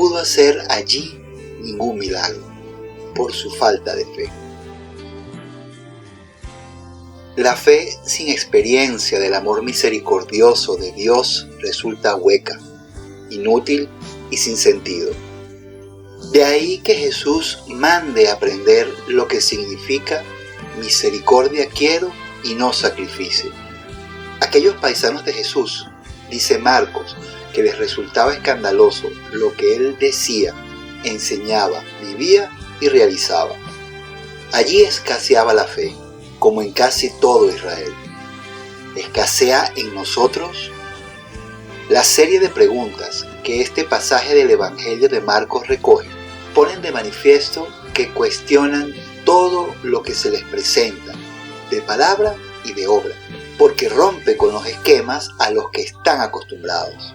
pudo hacer allí ningún milagro por su falta de fe. La fe sin experiencia del amor misericordioso de Dios resulta hueca, inútil y sin sentido. De ahí que Jesús mande aprender lo que significa misericordia quiero y no sacrificio. Aquellos paisanos de Jesús, dice Marcos, que les resultaba escandaloso lo que él decía, enseñaba, vivía y realizaba. Allí escaseaba la fe, como en casi todo Israel. ¿Escasea en nosotros? La serie de preguntas que este pasaje del Evangelio de Marcos recoge ponen de manifiesto que cuestionan todo lo que se les presenta, de palabra y de obra, porque rompe con los esquemas a los que están acostumbrados.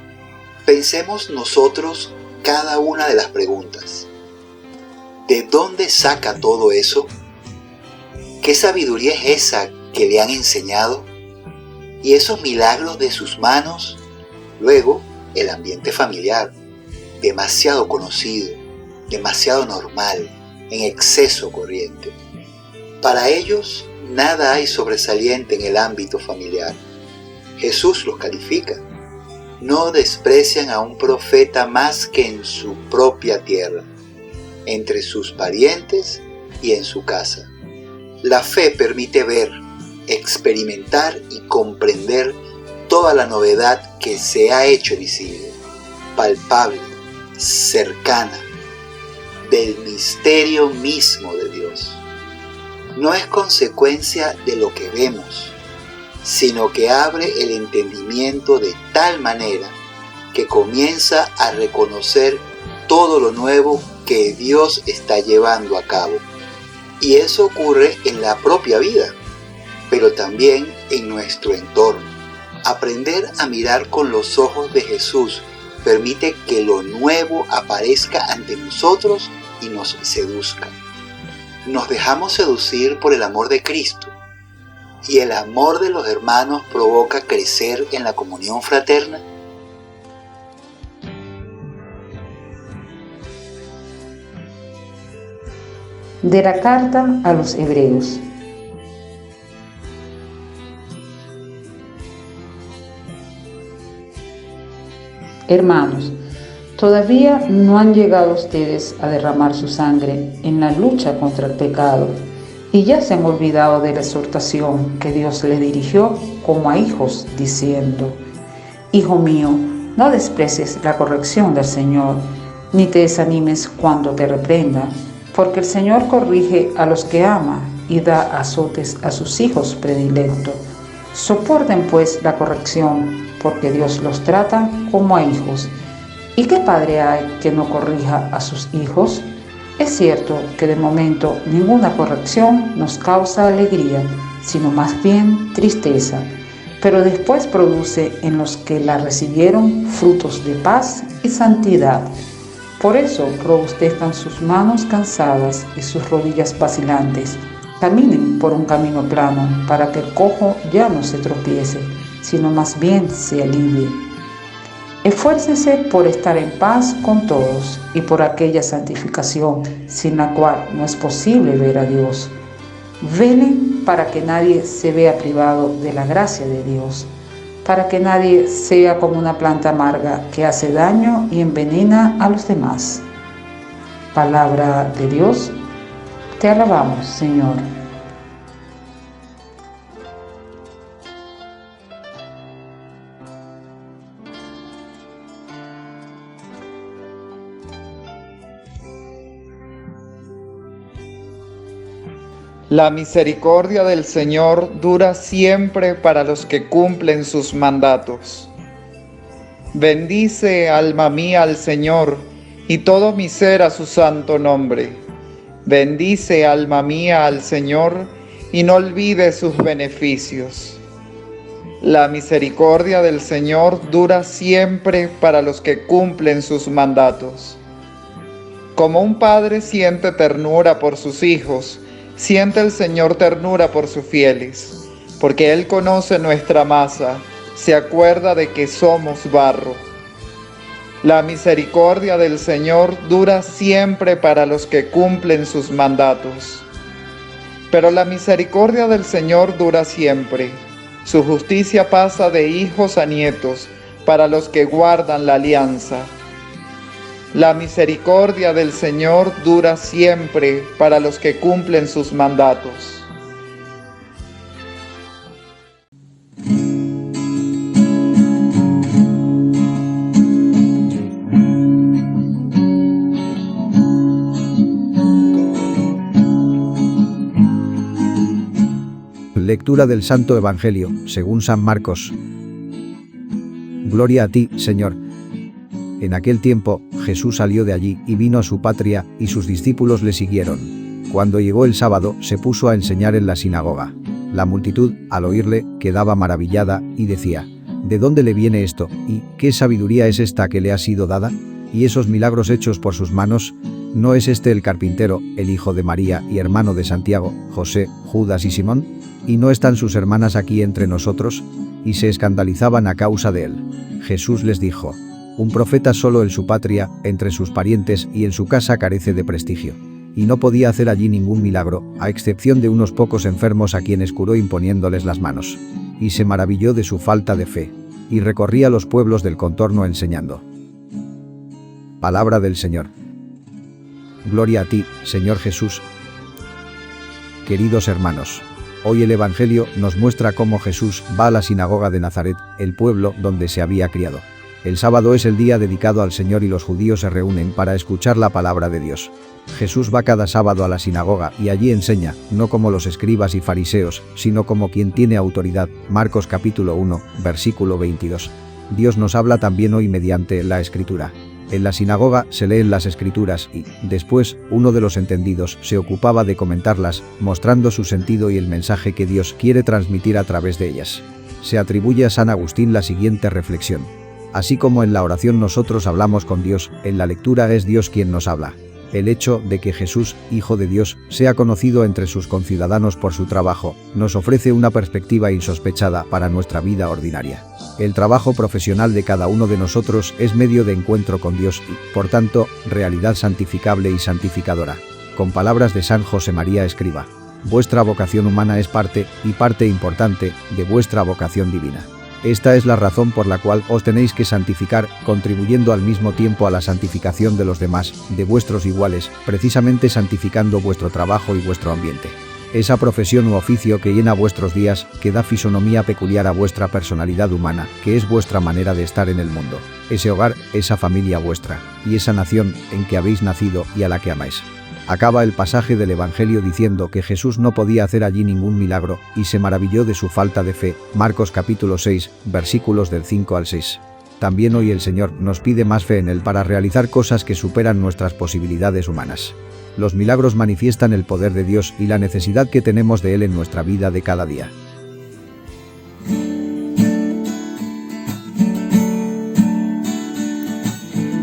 Pensemos nosotros cada una de las preguntas. ¿De dónde saca todo eso? ¿Qué sabiduría es esa que le han enseñado? ¿Y esos milagros de sus manos? Luego, el ambiente familiar, demasiado conocido, demasiado normal, en exceso corriente. Para ellos, nada hay sobresaliente en el ámbito familiar. Jesús los califica. No desprecian a un profeta más que en su propia tierra, entre sus parientes y en su casa. La fe permite ver, experimentar y comprender toda la novedad que se ha hecho visible, palpable, cercana, del misterio mismo de Dios. No es consecuencia de lo que vemos, sino que abre el entendimiento de tal manera que comienza a reconocer todo lo nuevo que Dios está llevando a cabo. Y eso ocurre en la propia vida, pero también en nuestro entorno. Aprender a mirar con los ojos de Jesús permite que lo nuevo aparezca ante nosotros y nos seduzca. Nos dejamos seducir por el amor de Cristo, y el amor de los hermanos provoca crecer en la comunión fraterna. De la carta a los Hebreos. Hermanos, todavía no han llegado ustedes a derramar su sangre en la lucha contra el pecado y ya se han olvidado de la exhortación que Dios les dirigió como a hijos, diciendo: Hijo mío, no desprecies la corrección del Señor, ni te desanimes cuando te reprenda, porque el Señor corrige a los que ama y da azotes a sus hijos predilectos. Soporten pues la corrección, porque Dios los trata como a hijos. ¿Y qué padre hay que no corrija a sus hijos? Es cierto que de momento ninguna corrección nos causa alegría, sino más bien tristeza, pero después produce en los que la recibieron frutos de paz y santidad. Por eso robustezcan sus manos cansadas y sus rodillas vacilantes. Caminen por un camino plano, para que el cojo ya no se tropiece, sino más bien se alivie. Esfuércense por estar en paz con todos y por aquella santificación sin la cual no es posible ver a Dios. Velen para que nadie se vea privado de la gracia de Dios, para que nadie sea como una planta amarga que hace daño y envenena a los demás. Palabra de Dios, te alabamos, Señor. La misericordia del Señor dura siempre para los que cumplen sus mandatos. Bendice, alma mía, al Señor, y todo mi ser a su santo nombre. Bendice, alma mía, al Señor, y no olvides sus beneficios. La misericordia del Señor dura siempre para los que cumplen sus mandatos. Como un padre siente ternura por sus hijos, siente el Señor ternura por sus fieles, porque Él conoce nuestra masa, se acuerda de que somos barro. La misericordia del Señor dura siempre para los que cumplen sus mandatos. Pero la misericordia del Señor dura siempre. Su justicia pasa de hijos a nietos para los que guardan la alianza. La misericordia del Señor dura siempre para los que cumplen sus mandatos. Lectura del Santo Evangelio, según San Marcos. Gloria a ti, Señor. En aquel tiempo, Jesús salió de allí y vino a su patria, y sus discípulos le siguieron. Cuando llegó el sábado, se puso a enseñar en la sinagoga. La multitud, al oírle, quedaba maravillada, y decía: ¿De dónde le viene esto? ¿Y qué sabiduría es esta que le ha sido dada? ¿Y esos milagros hechos por sus manos? ¿No es este el carpintero, el hijo de María y hermano de Santiago, José, Judas y Simón? ¿Y no están sus hermanas aquí entre nosotros? Y se escandalizaban a causa de él. Jesús les dijo: un profeta solo en su patria, entre sus parientes y en su casa carece de prestigio. Y no podía hacer allí ningún milagro, a excepción de unos pocos enfermos a quienes curó imponiéndoles las manos. Y se maravilló de su falta de fe. Y recorría los pueblos del contorno enseñando. Palabra del Señor. Gloria a ti, Señor Jesús. Queridos hermanos, hoy el Evangelio nos muestra cómo Jesús va a la sinagoga de Nazaret, el pueblo donde se había criado. El sábado es el día dedicado al Señor y los judíos se reúnen para escuchar la palabra de Dios. Jesús va cada sábado a la sinagoga y allí enseña, no como los escribas y fariseos, sino como quien tiene autoridad. Marcos capítulo 1, versículo 22. Dios nos habla también hoy mediante la Escritura. En la sinagoga se leen las Escrituras y, después, uno de los entendidos se ocupaba de comentarlas, mostrando su sentido y el mensaje que Dios quiere transmitir a través de ellas. Se atribuye a San Agustín la siguiente reflexión: así como en la oración nosotros hablamos con Dios, en la lectura es Dios quien nos habla. El hecho de que Jesús, Hijo de Dios, sea conocido entre sus conciudadanos por su trabajo, nos ofrece una perspectiva insospechada para nuestra vida ordinaria. El trabajo profesional de cada uno de nosotros es medio de encuentro con Dios y, por tanto, realidad santificable y santificadora. Con palabras de San José María Escriba: vuestra vocación humana es parte, y parte importante, de vuestra vocación divina. Esta es la razón por la cual os tenéis que santificar, contribuyendo al mismo tiempo a la santificación de los demás, de vuestros iguales, precisamente santificando vuestro trabajo y vuestro ambiente. Esa profesión u oficio que llena vuestros días, que da fisonomía peculiar a vuestra personalidad humana, que es vuestra manera de estar en el mundo. Ese hogar, esa familia vuestra, y esa nación en que habéis nacido y a la que amáis. Acaba el pasaje del Evangelio diciendo que Jesús no podía hacer allí ningún milagro, y se maravilló de su falta de fe. Marcos capítulo 6, versículos del 5 al 6. También hoy el Señor nos pide más fe en Él para realizar cosas que superan nuestras posibilidades humanas. Los milagros manifiestan el poder de Dios y la necesidad que tenemos de Él en nuestra vida de cada día.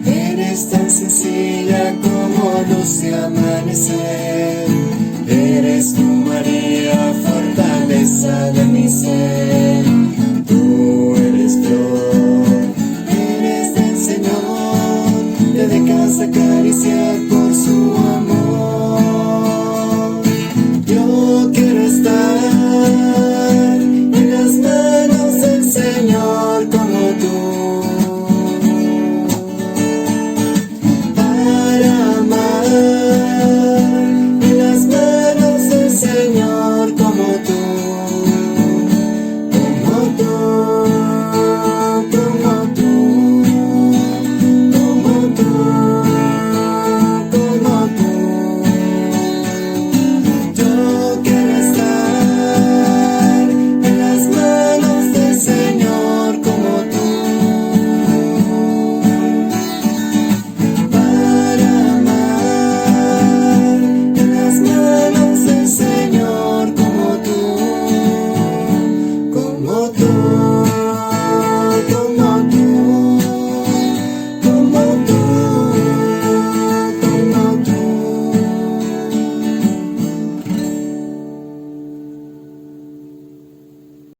Eres tan sencilla como luz de amanecer. Eres tu María, fortaleza de mi ser. Tú eres flor, eres del Señor. Te dejas acariciar por su amor. Yo quiero estar en las manos del Señor.